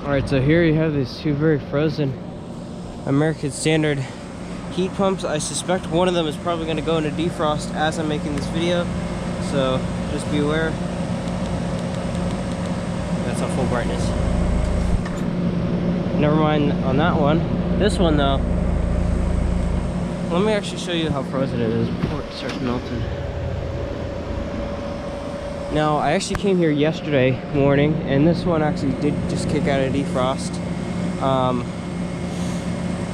Alright, so here you have these two very frozen American Standard heat pumps. I suspect one of them is probably going to go into defrost as I'm making this video, so just be aware. That's on full brightness. Never mind on that one. This one though, let me actually show you how frozen it is before it starts melting. Now, I actually came here yesterday morning, and this one actually did just kick out of defrost.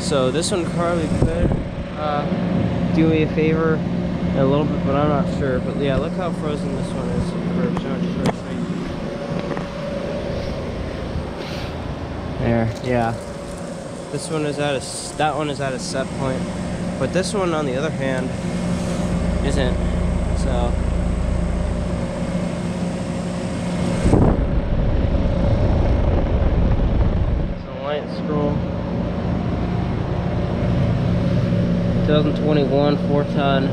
So this one probably could do me a favor in a little bit, but I'm not sure. But yeah, look how frozen this one is. There, yeah. This one is at a, that one is at a set point, but this one, on the other hand, isn't. So. Scroll 2021 4-ton.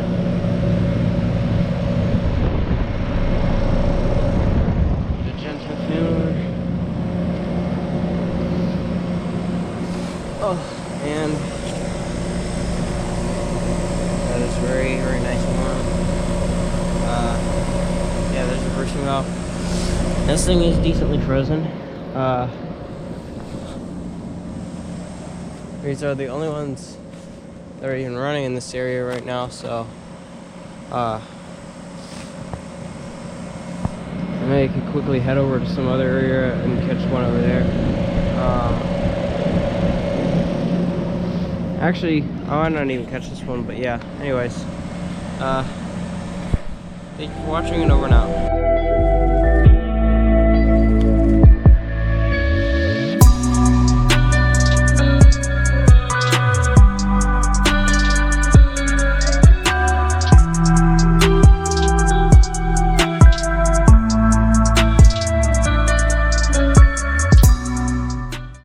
Magenta fuel. Oh, and that is very, very nice and warm. Yeah, there's a reversing valve. This thing is decently frozen. These are the only ones that are even running in this area right now, so I may could quickly head over to some other area and catch one over there. Actually, I might not even catch this one, but yeah, anyways, thank you for watching, and over and out.